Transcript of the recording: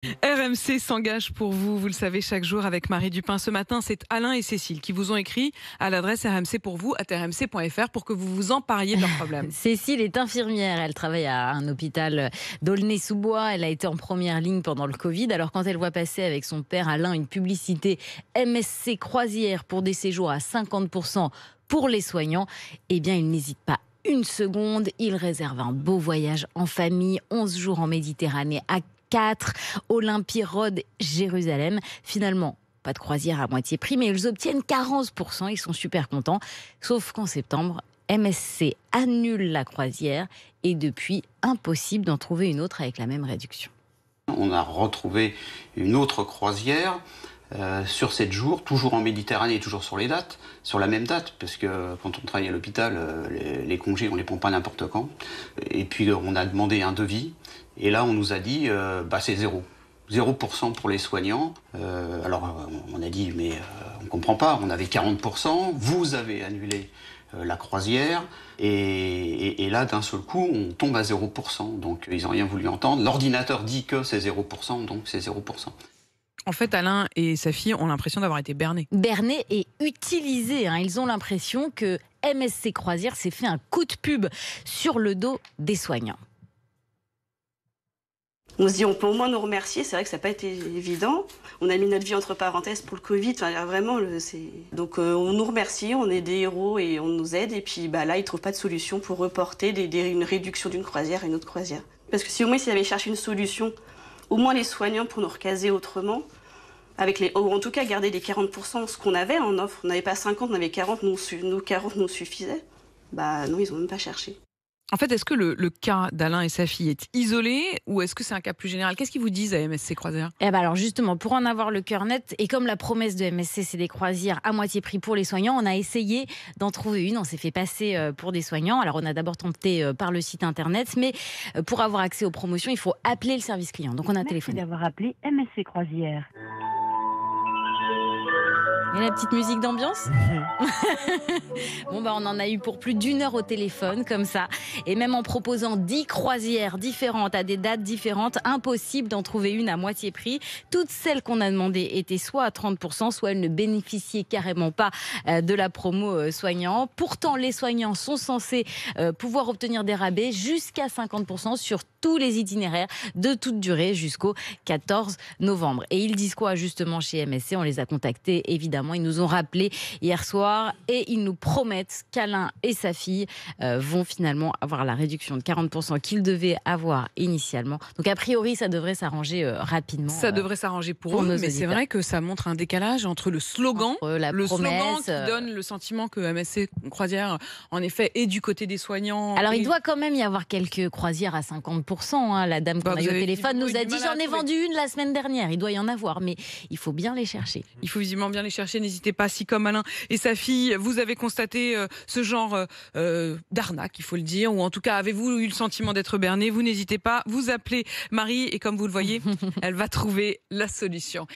RMC s'engage pour vous, vous le savez, chaque jour avec Marie Dupin. Ce matin, c'est Alain et Cécile qui vous ont écrit à l'adresse rmcpourvous@rmc.fr pour que vous vous empariez de leurs problèmes. Cécile est infirmière, elle travaille à un hôpital d'Aulnay-sous-Bois. Elle a été en première ligne pendant le Covid. Alors quand elle voit passer avec son père Alain une publicité MSC Croisière pour des séjours à 50% pour les soignants, eh bien il n'hésite pas une seconde. Il réserve un beau voyage en famille, 11 jours en Méditerranée à 4, Olympie, Rhodes, Jérusalem. Finalement, pas de croisière à moitié prix, mais ils obtiennent 40%. Ils sont super contents. Sauf qu'en septembre, MSC annule la croisière et depuis, impossible d'en trouver une autre avec la même réduction. On a retrouvé une autre croisière sur 7 jours, toujours en Méditerranée, toujours sur la même date, parce que quand on travaille à l'hôpital, les congés, on les prend pas n'importe quand. Et puis on a demandé un devis, et là on nous a dit, c'est 0% pour les soignants. Alors on a dit, mais on comprend pas, on avait 40%, vous avez annulé la croisière, et là d'un seul coup on tombe à 0%, donc ils n'ont rien voulu entendre. L'ordinateur dit que c'est 0%, donc c'est 0%. En fait, Alain et sa fille ont l'impression d'avoir été bernés. Bernés et utilisés. Ils ont l'impression que MSC Croisière s'est fait un coup de pub sur le dos des soignants. On se dit, on peut au moins nous remercier. C'est vrai que ça n'a pas été évident. On a mis notre vie entre parenthèses pour le Covid. Enfin, vraiment, donc on nous remercie, on est des héros et on nous aide. Et puis là, ils ne trouvent pas de solution pour reporter une réduction d'une croisière à une autre croisière. Parce que si au moins s'ils avaient cherché une solution, au moins les soignants pour nous recaser autrement, ou en tout cas garder les 40%, ce qu'on avait en offre. On n'avait pas 50, on avait 40, nos 40 nous suffisaient. Non, ils n'ont même pas cherché. En fait, est-ce que le cas d'Alain et sa fille est isolé ou est-ce que c'est un cas plus général? Qu'est-ce qu'ils vous disent à MSC Croisière? Alors justement, pour en avoir le cœur net, et comme la promesse de MSC, c'est des croisières à moitié prix pour les soignants, on a essayé d'en trouver une. On s'est fait passer pour des soignants. Alors on a d'abord tenté par le site internet, mais pour avoir accès aux promotions, il faut appeler le service client. Donc on a téléphoné. Merci d'avoir appelé MSC Croisière. Et la petite musique d'ambiance. On en a eu pour plus d'1 heure au téléphone, comme ça. Et même en proposant 10 croisières différentes à des dates différentes, impossible d'en trouver une à moitié prix. Toutes celles qu'on a demandées étaient soit à 30%, soit elles ne bénéficiaient carrément pas de la promo soignant. Pourtant, les soignants sont censés pouvoir obtenir des rabais jusqu'à 50% sur tous les itinéraires de toute durée jusqu'au 14 novembre. Et ils disent quoi justement chez MSC? On les a contactés évidemment. Ils nous ont rappelé hier soir et ils nous promettent qu'Alain et sa fille vont finalement avoir la réduction de 40% qu'ils devaient avoir initialement. Donc a priori, ça devrait s'arranger rapidement. Ça devrait s'arranger pour eux, mais auditeurs. C'est vrai que ça montre un décalage entre le slogan, slogan qui donne le sentiment que MSC Croisière, en effet, est du côté des soignants. Alors il doit quand même y avoir quelques croisières à 50%. La dame qu'on a eu au téléphone nous a dit j'en ai vendu une la semaine dernière. Il doit y en avoir, mais il faut bien les chercher. Il faut visiblement bien les chercher. N'hésitez pas, si comme Alain et sa fille, vous avez constaté ce genre d'arnaque, il faut le dire, ou en tout cas avez-vous eu le sentiment d'être berné, vous n'hésitez pas, vous appelez Marie et comme vous le voyez, elle va trouver la solution.